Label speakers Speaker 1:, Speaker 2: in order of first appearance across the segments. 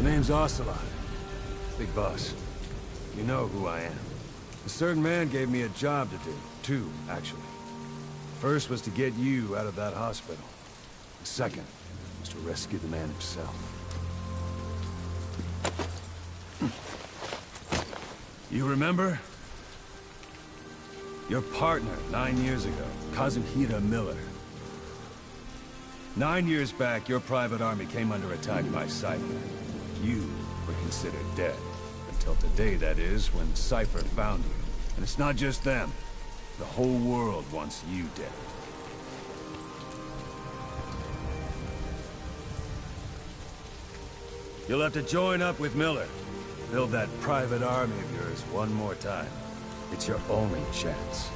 Speaker 1: Name's Ocelot. Big boss. You know who I am. A certain man gave me a job to do. Two, actually. First was to get you out of that hospital. The second was to rescue the man himself. You remember? Your partner 9 years ago, Kazuhira Miller. 9 years back, your private army came under attack by Cypher. You were considered dead. Until today, that is, when Cypher found you. And it's not just them. The whole world wants you dead. You'll have to join up with Miller. Build that private army of yours one more time. It's your only chance.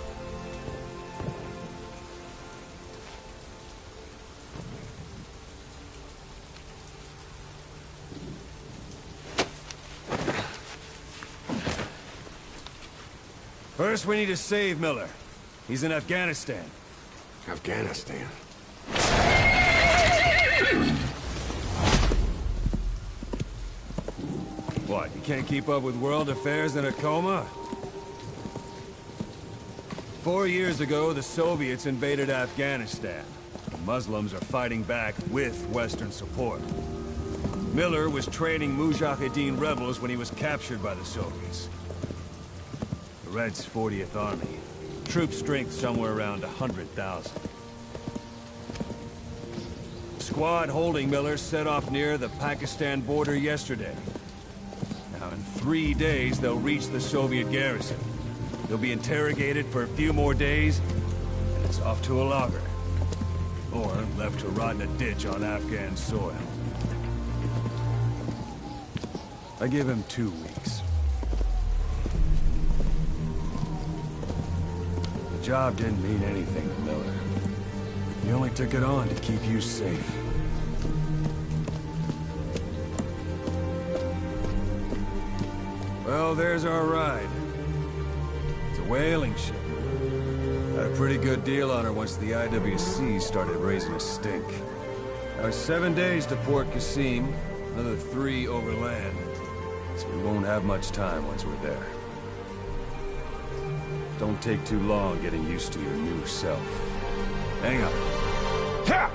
Speaker 1: First, we need to save Miller. He's in Afghanistan.
Speaker 2: Afghanistan?
Speaker 1: What, you can't keep up with world affairs in a coma? 4 years ago, the Soviets invaded Afghanistan. The Muslims are fighting back with Western support. Miller was training Mujahideen rebels when he was captured by the Soviets. The Red's 40th Army. Troop strength somewhere around 100,000. Squad holding Miller set off near the Pakistan border yesterday. Now in 3 days, they'll reach the Soviet garrison. They'll be interrogated for a few more days, and it's off to a lager. Or left to rot in a ditch on Afghan soil. I give him 2 weeks. The job didn't mean anything to Miller. He only took it on to keep you safe. Well, there's our ride. It's a whaling ship. Had a pretty good deal on her once the IWC started raising a stink. Now 7 days to Port Qasim, another 3 overland. So we won't have much time once we're there. Don't take too long getting used to your new self. Hang on. Ha!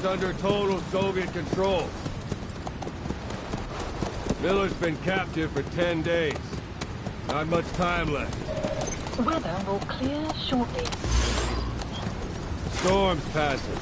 Speaker 1: is under total Soviet control. Miller's been captive for 10 days. Not much time left.
Speaker 3: Weather will clear shortly.
Speaker 1: Storm's passing.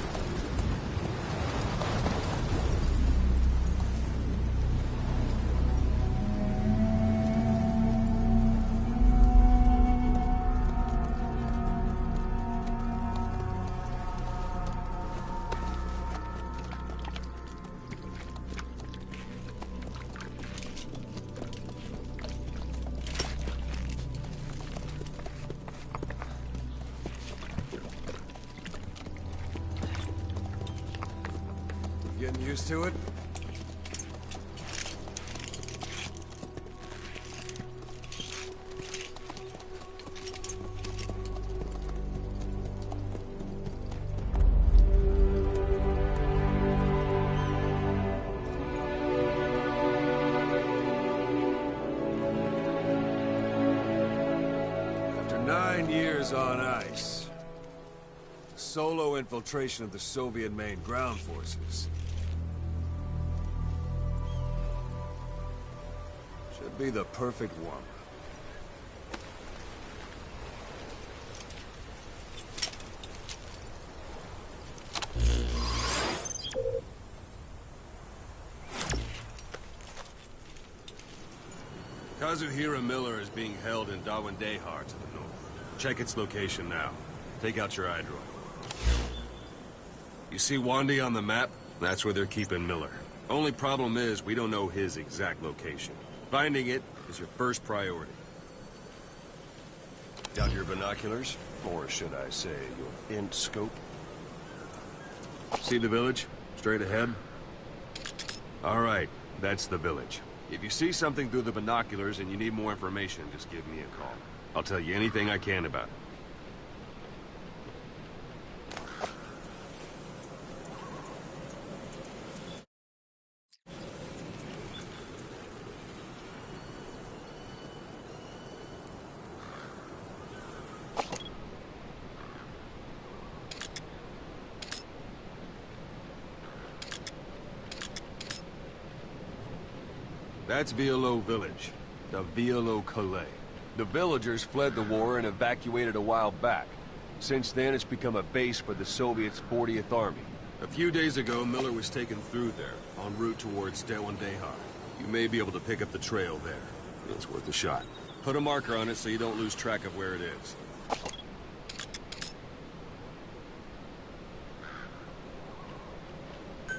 Speaker 2: Getting used to it?
Speaker 1: After 9 years on ice, solo infiltration of the Soviet main ground forces should be the perfect one. Kazuhira Miller is being held in Dawandehar to the north. Check its location now. Take out your eye drone. You see Wandy on the map? That's where they're keeping Miller. Only problem is, we don't know his exact location. Finding it is your first priority. Got your binoculars? Or should I say, your int scope? See the village? Straight ahead? Alright, that's the village. If you see something through the binoculars and you need more information, just give me a call. I'll tell you anything I can about it. That's Violo Village, the Violo Calais. The villagers fled the war and evacuated a while back. Since then, it's become a base for the Soviets' 40th Army. A few days ago, Miller was taken through there, en route towards Dawandehar. You may be able to pick up the trail there. It's worth a shot. Put a marker on it so you don't lose track of where it is.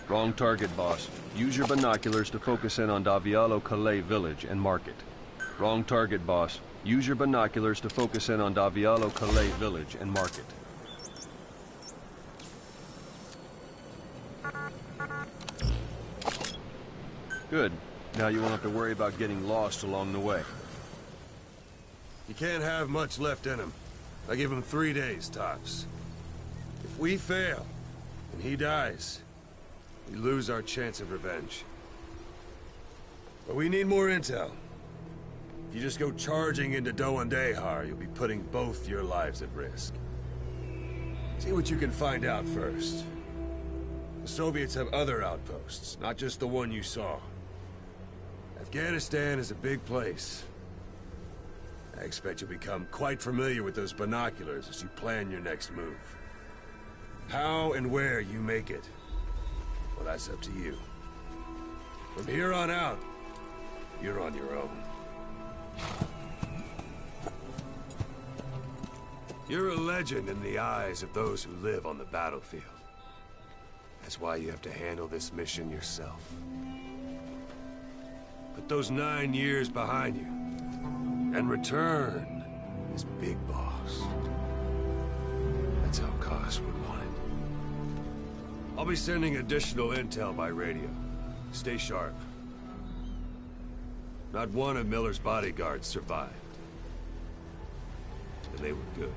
Speaker 1: Wrong target, boss. Use your binoculars to focus in on Davialo Calais village and mark it. Wrong target, boss. Use your binoculars to focus in on Davialo Calais village and mark it. Good. Now you won't have to worry about getting lost along the way.
Speaker 2: You can't have much left in him. I give him 3 days, tops. If we fail, and he dies, we lose our chance of revenge. But we need more intel. If you just go charging into Dawandehar, you'll be putting both your lives at risk. See what you can find out first. The Soviets have other outposts, not just the one you saw. Afghanistan is a big place. I expect you'll become quite familiar with those binoculars as you plan your next move. How and where you make it, well, that's up to you. From here on out, you're on your own. You're a legend in the eyes of those who live on the battlefield. That's why you have to handle this mission yourself. Put those 9 years behind you, and return as Big Boss. That's how Koss would want it. I'll be sending additional intel by radio. Stay sharp. Not one of Miller's bodyguards survived. And they were good.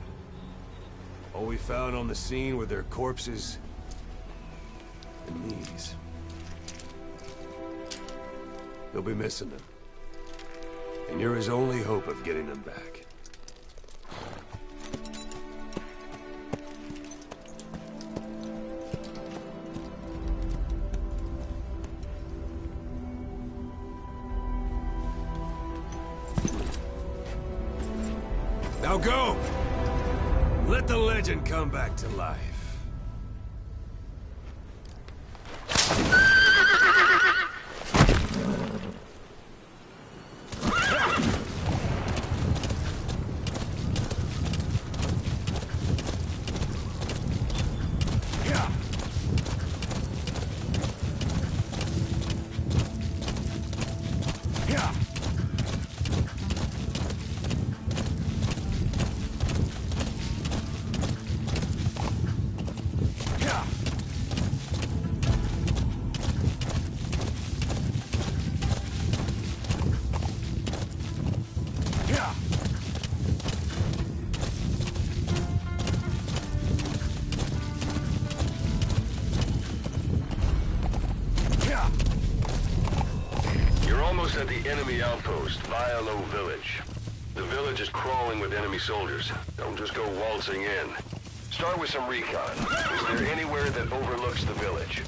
Speaker 2: All we found on the scene were their corpses and knees. They'll be missing them. And you're his only hope of getting them back. Now go! Let the legend come back to life.
Speaker 4: At the enemy outpost, Vialo Village. The village is crawling with enemy soldiers. Don't just go waltzing in. Start with some recon. Is there anywhere that overlooks the village?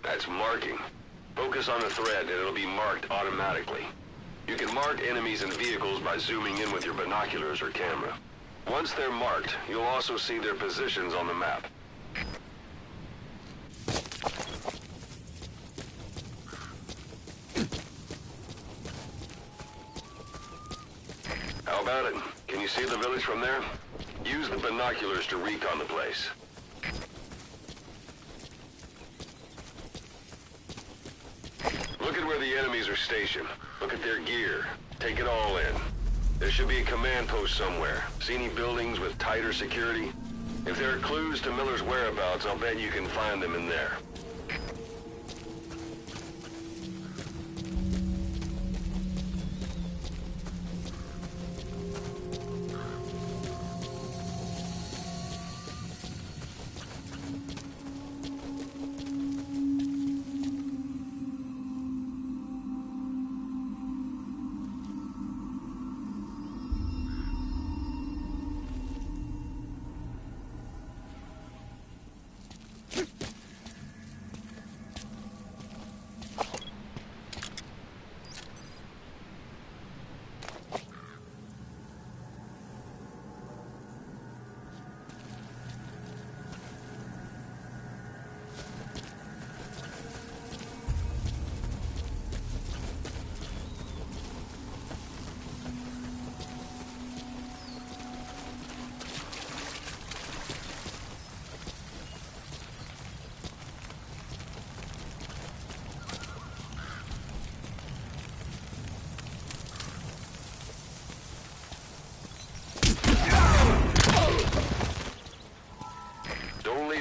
Speaker 4: That's marking. Focus on the thread and it'll be marked automatically. You can mark enemies and vehicles by zooming in with your binoculars or camera. Once they're marked, you'll also see their positions on the map. How about it? Can you see the village from there? Use the binoculars to recon the place. Look at where the enemies are stationed. Look at their gear. Take it all in. There should be a command post somewhere. See any buildings with tighter security? If there are clues to Miller's whereabouts, I'll bet you can find them in there.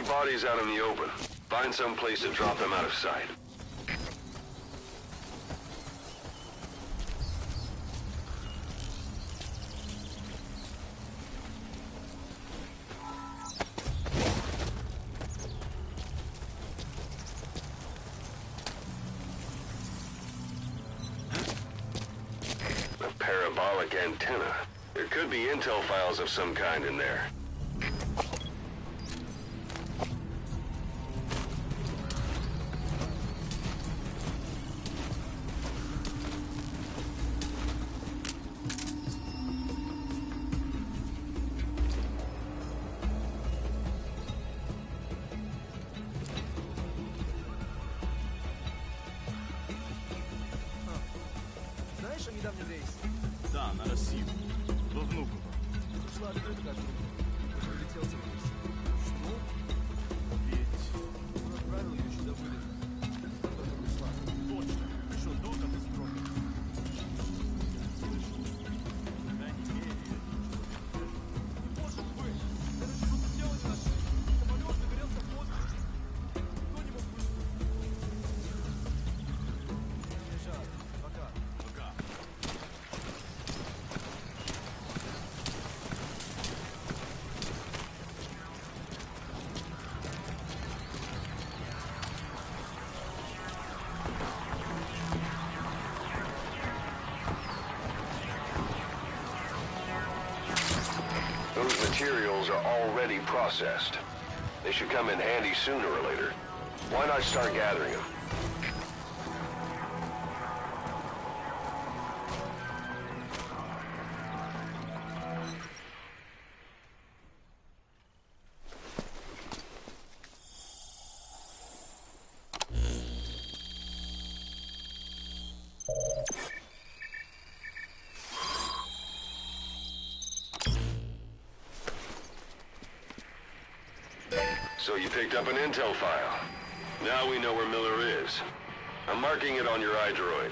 Speaker 4: Bodies out in the open. Find some place to drop them out of sight. A parabolic antenna. There could be intel files of some kind in there.
Speaker 5: Недавний рейс. Да, на Россию. Во Внуково. Пришла открытка, прилетел за рейс. Что? Ведь он отправил ее еще до вылета. Как только пришла. Точно. Еще до катастрофы. По крайней мере, может быть. Это что тут делать надо? Самолет загорелся в воздухе. Кто не мог вызвать? Жаль. Пока. Пока.
Speaker 4: Those materials are already processed. They should come in handy sooner or later. Why not start gathering them? So you picked up an intel file. Now we know where Miller is. I'm marking it on your iDroid.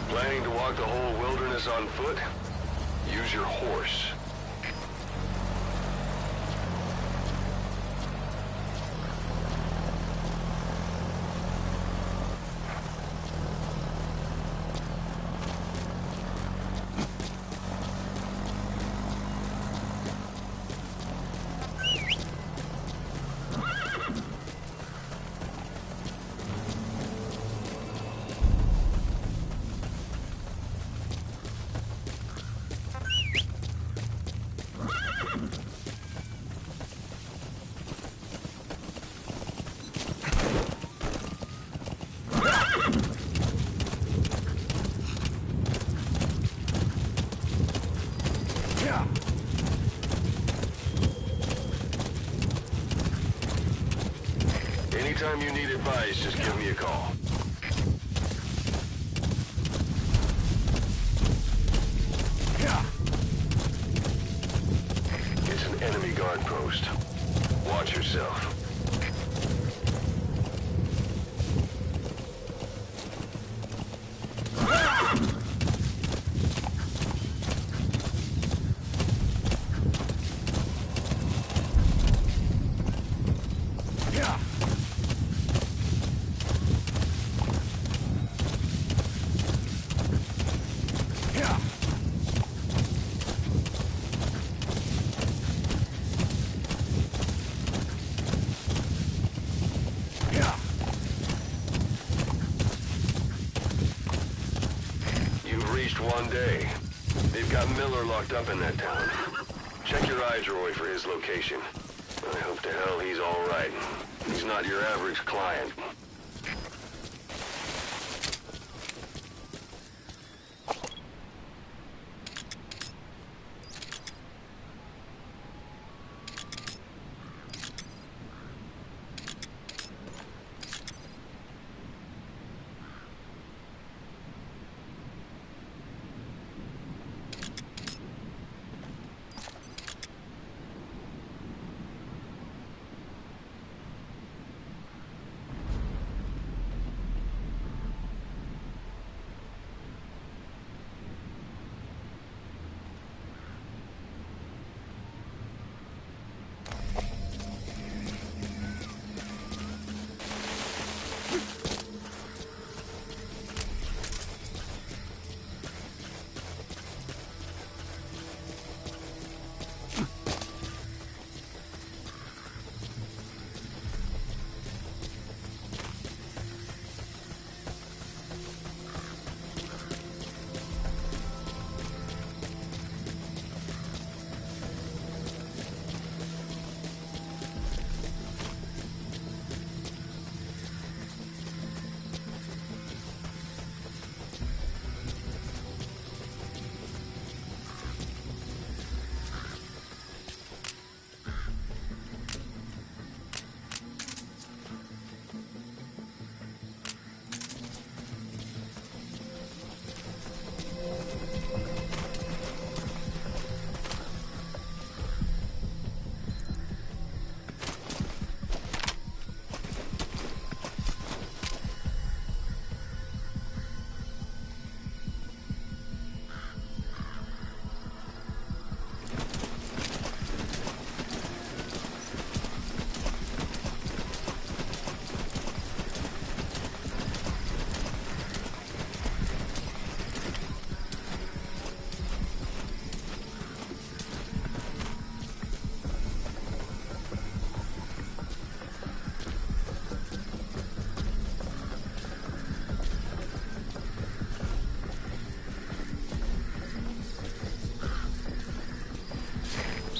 Speaker 4: Planning to walk the whole wilderness on foot? Use your horse. Anytime you need advice, just give me a call. It's an enemy guard post. Watch yourself. One day. They've got Miller locked up in that town. Check your iDroid for his location. I hope to hell he's all right. He's not your average client.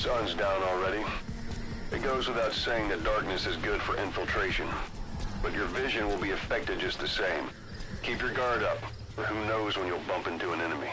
Speaker 4: Sun's down already. It goes without saying that darkness is good for infiltration. But your vision will be affected just the same. Keep your guard up, or who knows when you'll bump into an enemy.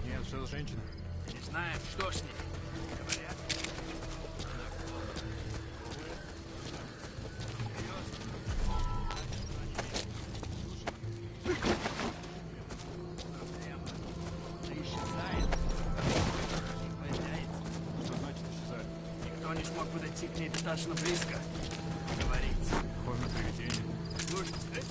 Speaker 5: Нет, что за женщина? Не знаем, что с ней. Говорят. Исчезает. Не появляется. Что значит исчезает? Никто не смог подойти к ней достаточно близко. Говорится. Похоже на привидение. Нужно сказать?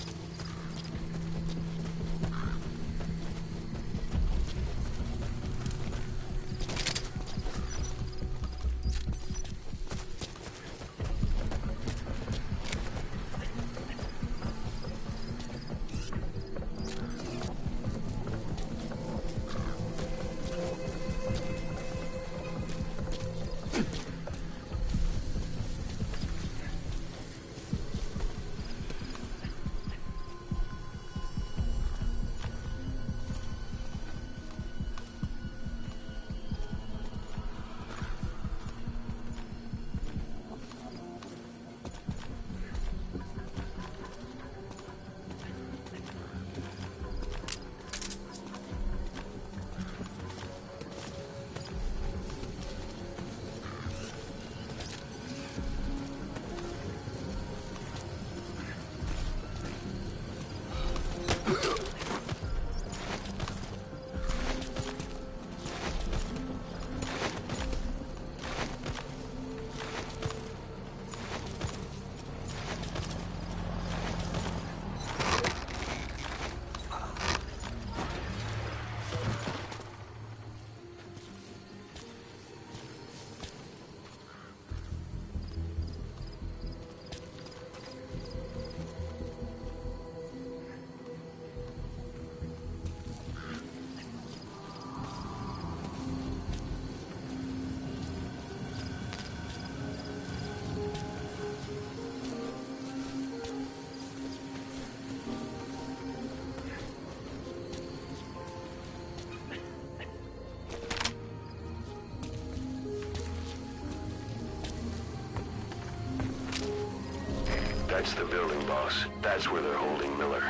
Speaker 5: That's the building, boss. That's where they're holding Miller.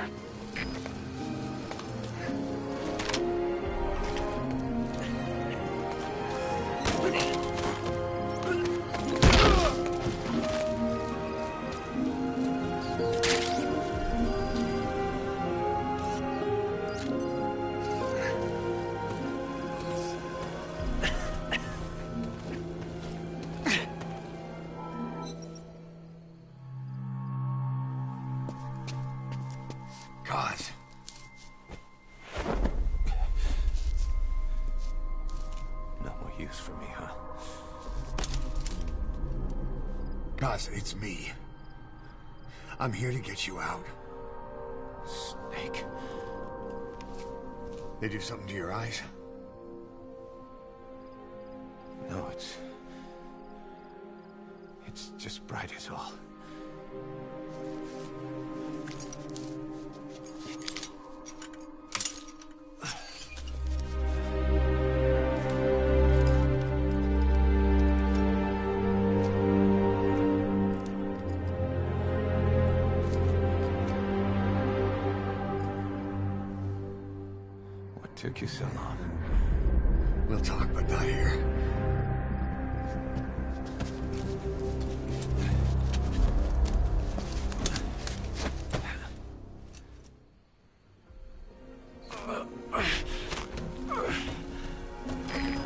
Speaker 2: God. No more use for me, huh?
Speaker 6: Guys, it's me. I'm here to get you out.
Speaker 2: Snake.
Speaker 6: They do something to your eyes?
Speaker 2: No, it's just bright as all. What took you so long?
Speaker 6: We'll talk, but not here.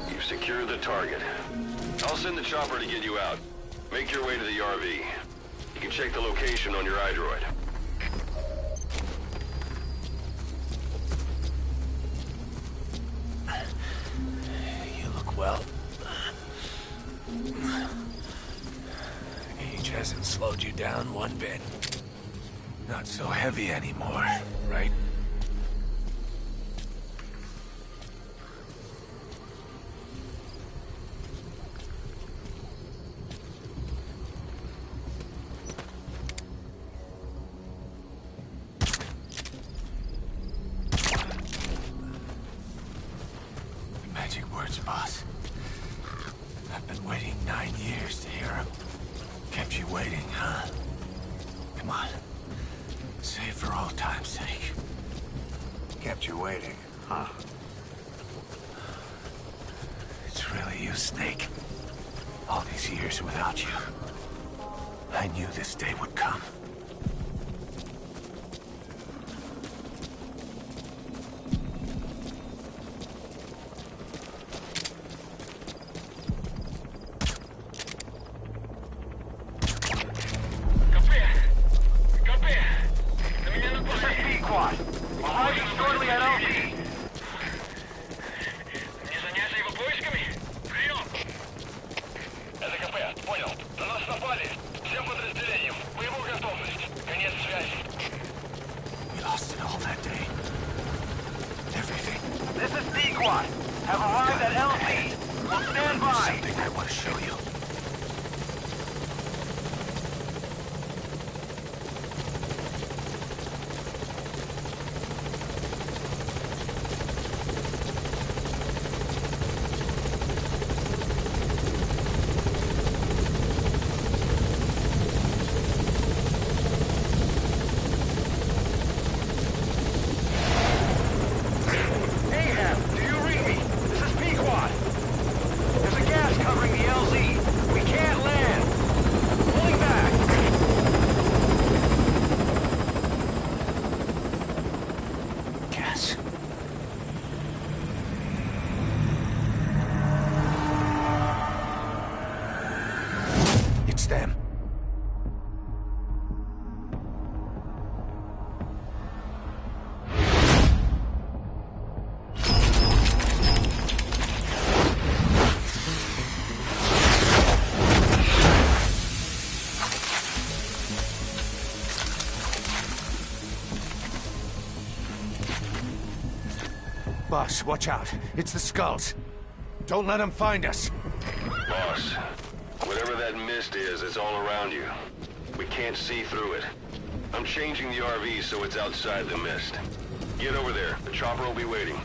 Speaker 4: You've secured the target. I'll send the chopper to get you out. Make your way to the RV. You can check the location on your iDroid.
Speaker 7: You look well. Age hasn't slowed you down one bit. Not so heavy anymore, right? Magic words, boss. I've been waiting 9 years to hear them. Kept you waiting, huh? Come on. Say it for old time's sake.
Speaker 6: Kept you waiting, huh?
Speaker 7: It's really you, Snake. All these years without you. I knew this day would come. We lost it all that day. Everything.
Speaker 8: This is P-Quad. Have arrived at LZ. We'll stand by.
Speaker 7: Something I want to show you. It's them.
Speaker 6: Boss, watch out. It's the skulls. Don't let them find us.
Speaker 4: Boss, whatever that mist is, it's all around you. We can't see through it. I'm changing the RV so it's outside the mist. Get over there. The chopper will be waiting.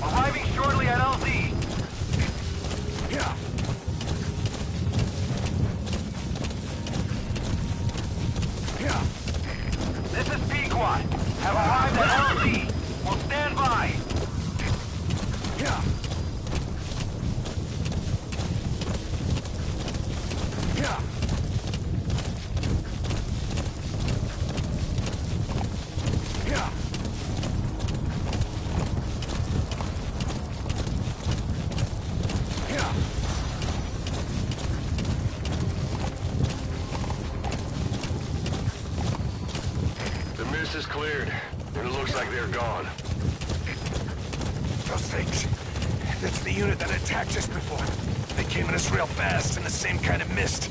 Speaker 8: Arriving shortly at LZ. This is P-Quad. Have arrived at LZ. We'll stand by.
Speaker 4: They're gone.
Speaker 7: Those things. That's the unit that attacked us before. They came at us real fast in the same kind of mist.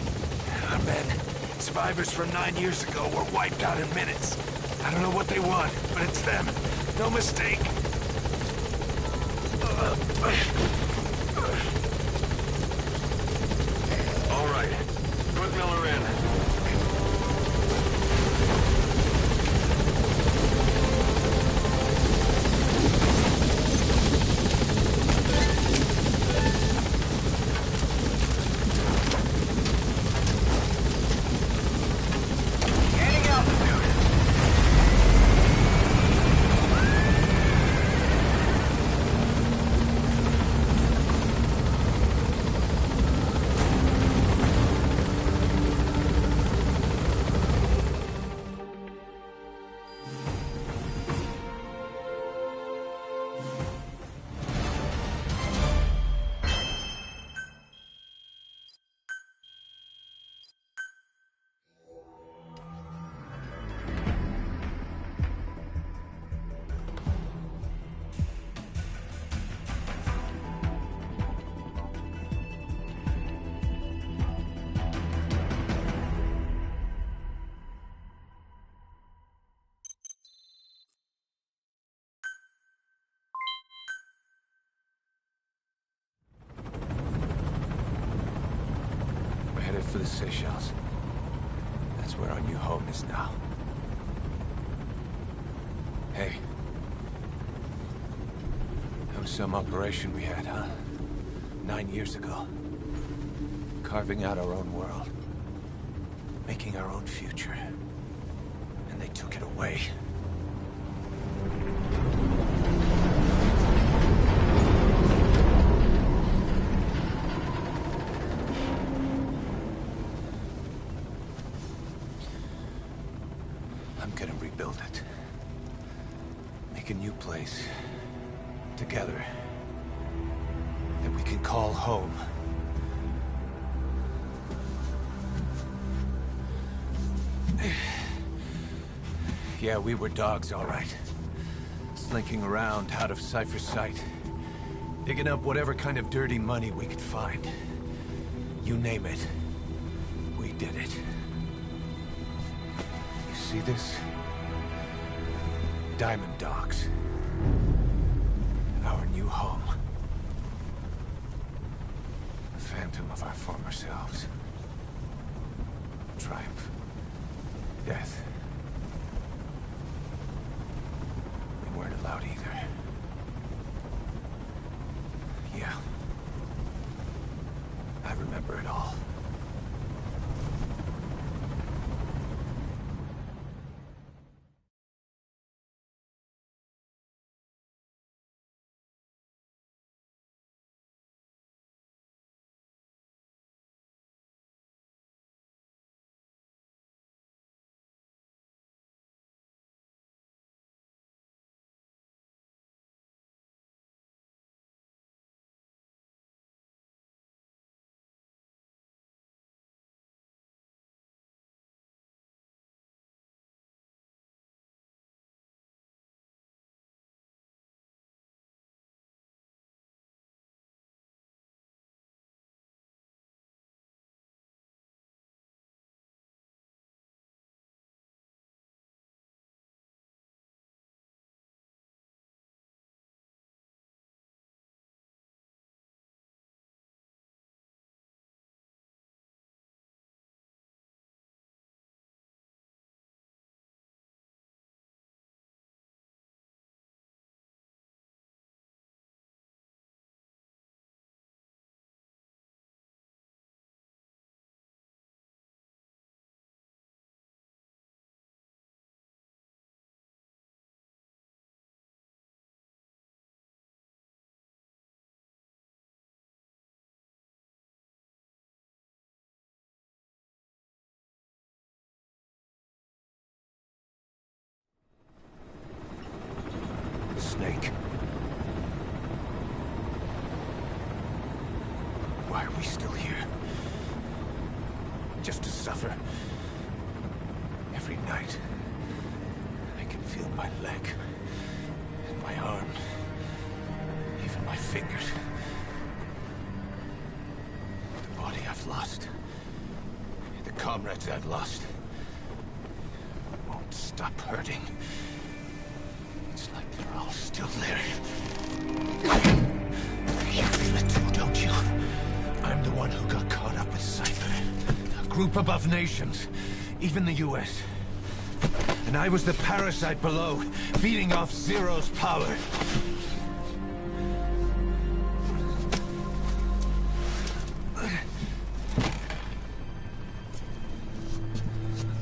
Speaker 7: Our men, survivors from 9 years ago, were wiped out in minutes. I don't know what they want, but it's them. No mistake.
Speaker 4: All right. Put Miller in.
Speaker 8: Gaining altitude.
Speaker 7: We're headed for the Seychelles. That's where our new home is now. Hey. That was some operation we had, huh? 9 years ago. Carving out our own world. Making our own future. And they took it away. I'm gonna rebuild it. Make a new place. Together. That we can call home. Yeah, we were dogs, all right. Slinking around out of Cypher's sight. Digging up whatever kind of dirty money we could find. You name it. We did it. You see this? Diamond Dogs. Our new home. A phantom of our former selves. Triumph. Death. We weren't allowed either. Yeah. I remember it all. Snake. Why are we still here? Just to suffer? Every night, I can feel my leg my arm, even my fingers. The body I've lost, the comrades I've lost, won't stop hurting. It's like they're all still there. You feel it too, don't you? I'm the one who got caught up with Cypher. A group above nations, even the US. And I was the parasite below, feeding off Zero's power.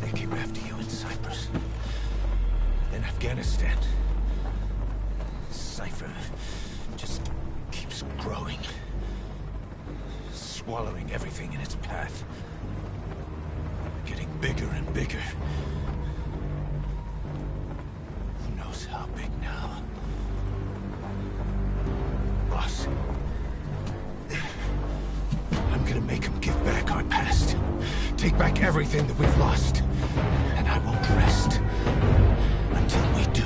Speaker 7: They came after you in Cyprus. Then Afghanistan. Cypher just keeps growing. Swallowing everything in its path. Getting bigger and bigger. Who knows how big now? Boss. I'm gonna make him give back our past. Take back everything that we've lost. And I won't rest until we do.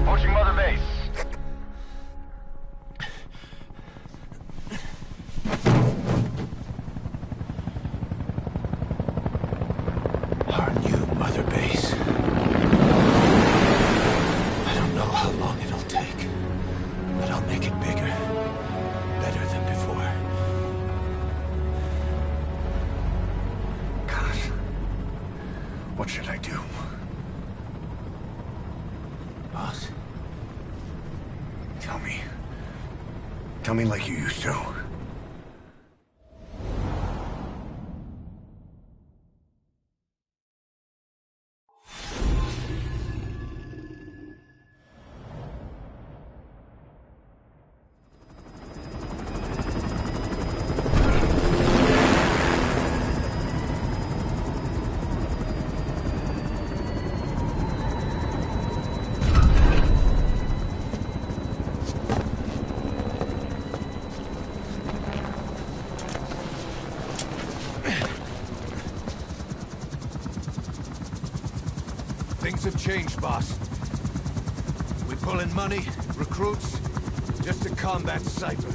Speaker 8: Approaching Mother Base.
Speaker 7: Our new Mother Base. I don't know how long it'll take, but I'll make it bigger. Better than before.
Speaker 6: God. What should I do?
Speaker 7: Boss?
Speaker 6: Tell me. Tell me like you used to.
Speaker 7: Things have changed, boss. We pull in money, recruits, just to combat Cypher.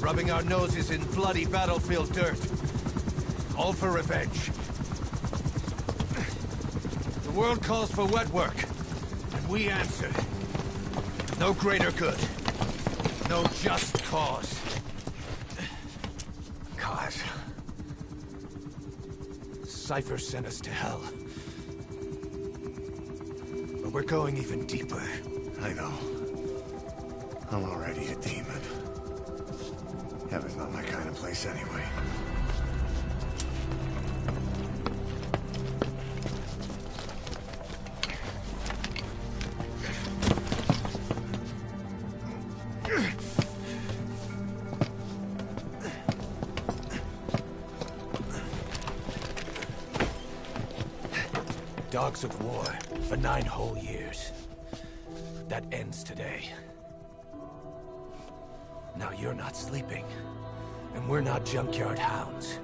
Speaker 7: Rubbing our noses in bloody battlefield dirt. All for revenge. The world calls for wet work, and we answer. No greater good. No just cause.
Speaker 6: Cause.
Speaker 7: Cypher sent us to hell. But we're going even deeper.
Speaker 6: I know. I'm already a demon. Heaven's not my kind of place anyway.
Speaker 7: Dogs of war for 9 whole years. That ends today. Now you're not sleeping, and we're not junkyard hounds.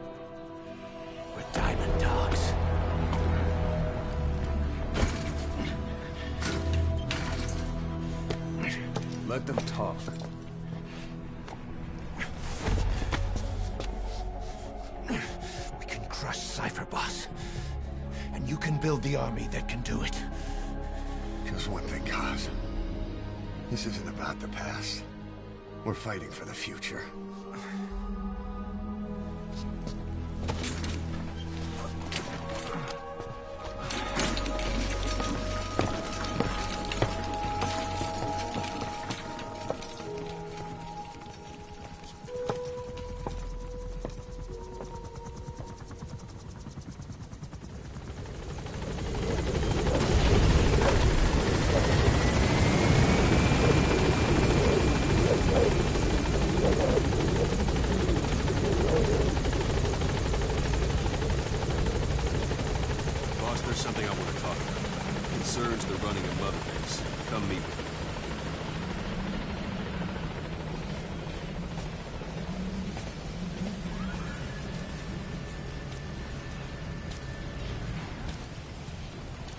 Speaker 7: We're diamond dogs.
Speaker 1: Let them talk.
Speaker 7: We can crush Cypher, boss. And you can build the army that can do it.
Speaker 6: Just one thing, Kaz. This isn't about the past. We're fighting for the future.
Speaker 1: There's something I want to talk about. Concerns the running of Mother Base. Come meet with me.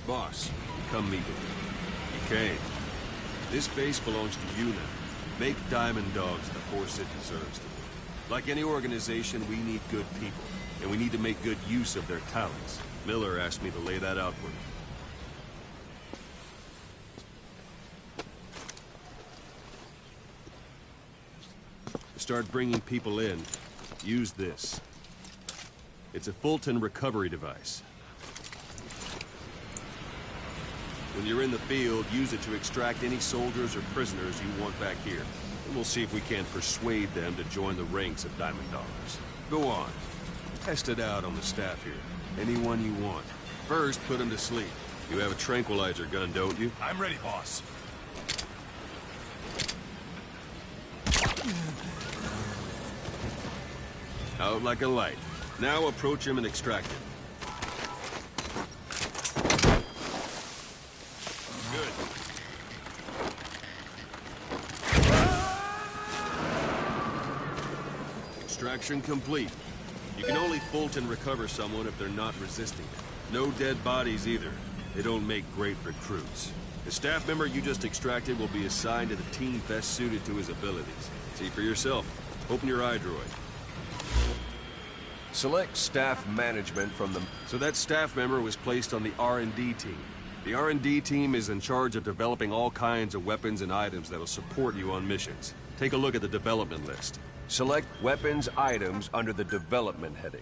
Speaker 1: Boss, come meet with me.
Speaker 2: Kane. This base belongs to you now. Make Diamond Dogs the force it deserves to be. Like any organization, we need good people, and we need to make good use of their talents. Miller asked me to lay that out for you. To start bringing people in, use this. It's a Fulton recovery device. When you're in the field, use it to extract any soldiers or prisoners you want back here. And we'll see if we can't persuade them to join the ranks of Diamond Dogs. Go on. Test it out on the staff here. Anyone you want. First, put them to sleep. You have a tranquilizer gun, don't you?
Speaker 7: I'm ready, boss.
Speaker 2: Out like a light. Now approach him and extract him. Good. Extraction complete. You can only Fulton recover someone if they're not resisting it. No dead bodies either. They don't make great recruits. The staff member you just extracted will be assigned to the team best suited to his abilities. See for yourself. Open your iDroid. Select staff management from the... So that staff member was placed on the R&D team. The R&D team is in charge of developing all kinds of weapons and items that will support you on missions. Take a look at the development list. Select weapons items under the development heading.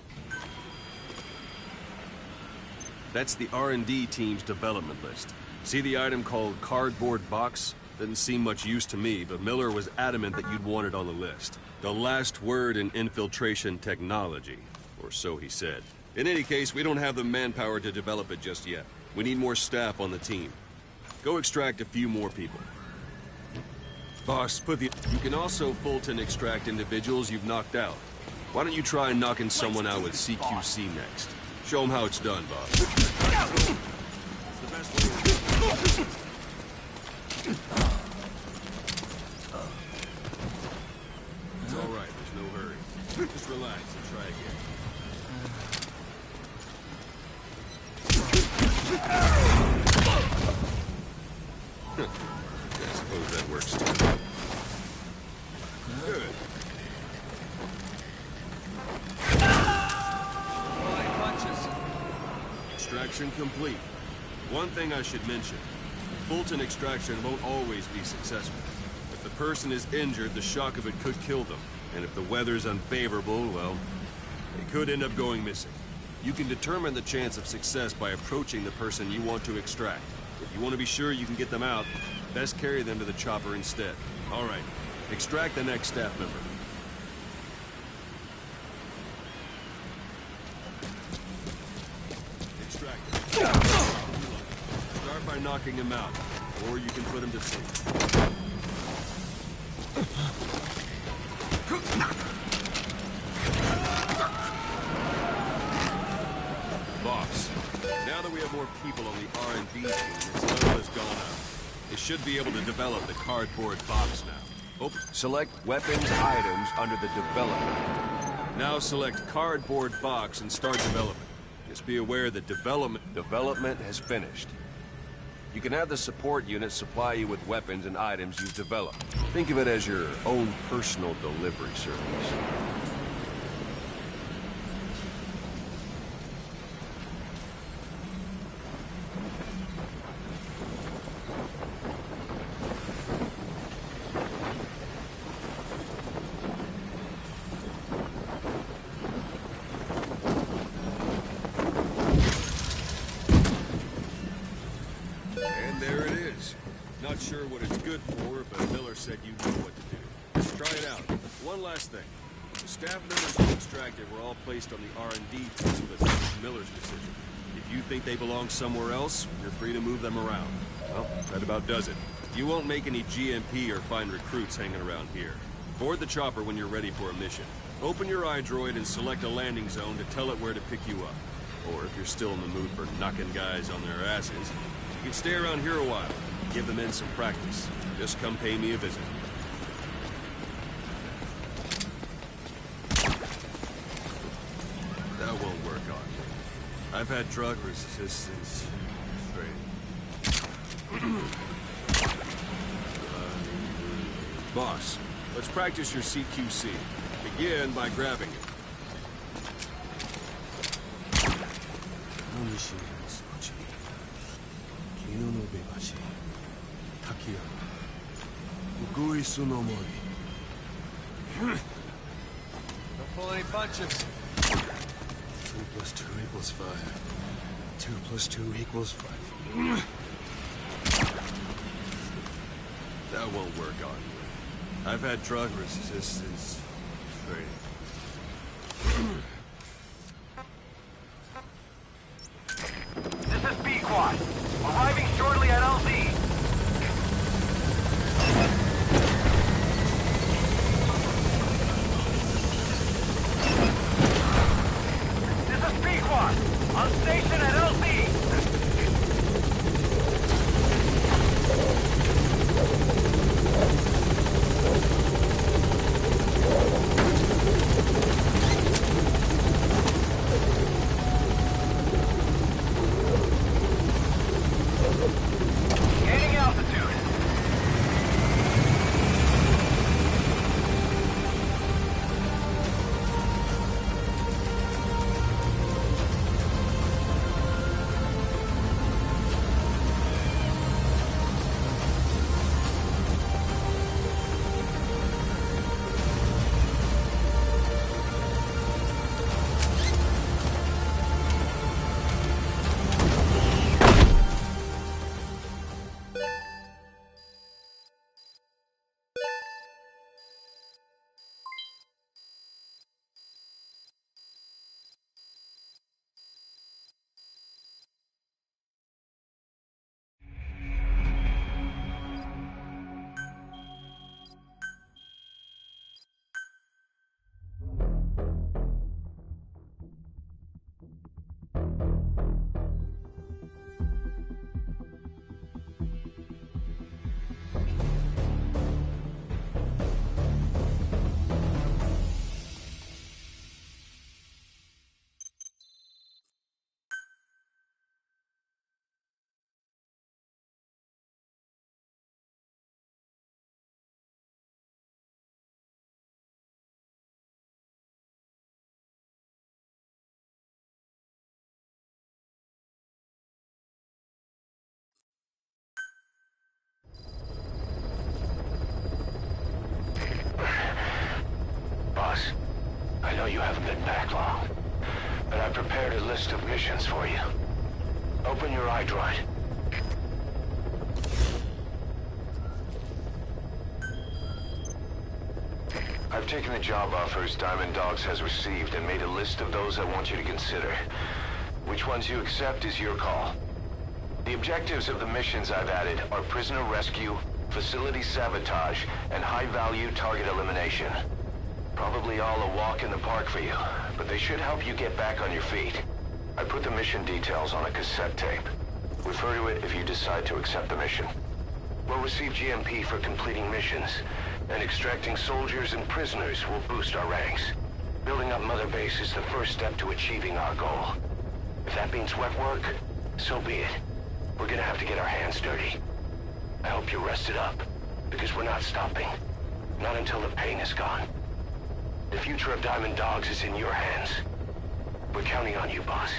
Speaker 2: That's the R&D team's development list. See the item called cardboard box? Didn't seem much use to me, but Miller was adamant that you'd want it on the list. The last word in infiltration technology. Or so he said. In any case, we don't have the manpower to develop it just yet. We need more staff on the team. Go extract a few more people. Boss, You can also Fulton extract individuals you've knocked out. Why don't you try knocking someone out with CQC next? Show them how it's done, boss. It's the best way. It's all right. There's no hurry. Just relax and try again. I suppose that works too. Good. Extraction complete. One thing I should mention. Fulton extraction won't always be successful. If the person is injured, the shock of it could kill them. And if the weather's unfavorable, well, they could end up going missing. You can determine the chance of success by approaching the person you want to extract. If you want to be sure you can get them out, best carry them to the chopper instead. All right, extract the next staff member. Extract him. Start by knocking him out, or you can put him to sleep. Boss, now that we have more people on the R&D team, its level has gone up. They should be able to develop the cardboard box now. Select weapons items under the development. Now select cardboard box and start development. Just be aware that development has finished. You can have the support unit supply you with weapons and items you've developed. Think of it as your own personal delivery service. Not sure what it's good for, but Miller said you know what to do. Let's try it out. One last thing. The staff members you extracted were all placed on the R&D team, but that was Miller's decision. If you think they belong somewhere else, you're free to move them around. Well, that about does it. You won't make any GMP or find recruits hanging around here. Board the chopper when you're ready for a mission. Open your iDroid and select a landing zone to tell it where to pick you up. Or if you're still in the mood for knocking guys on their asses, you can stay around here a while. Give the men some practice. Just come pay me a visit. That won't work on me. I've had drug resistance. Straight. Boss, let's practice your CQC. Begin by grabbing it.
Speaker 9: Don't pull any punches.
Speaker 2: 2 plus 2 equals 5. 2 plus 2 equals 5. That won't work on you.
Speaker 1: I've had drug resistance training.
Speaker 8: This is B-Quad. Arriving shortly at LZ. This is B-Quad. On station at LZ. Gaining altitude. Boss, I know you haven't been back long, but I prepared a list of missions for you. Open your iDroid. I've taken the job offers Diamond Dogs has received and made a list of those I want you to consider. Which ones you accept is your call. The objectives of the missions I've added are prisoner rescue, facility sabotage, and high-value target elimination. Probably all a walk in the park for you, but they should help you get back on your feet. I put the mission details on a cassette tape. Refer to it if you decide to accept the mission. We'll receive GMP for completing missions, and extracting soldiers and prisoners will boost our ranks. Building up Mother Base is the first step to achieving our goal. If that means wet work, so be it. We're gonna have to get our hands dirty. I hope you're rested up, because we're not stopping. Not until the pain is gone. The future of Diamond Dogs is in your hands. We're counting on you, boss.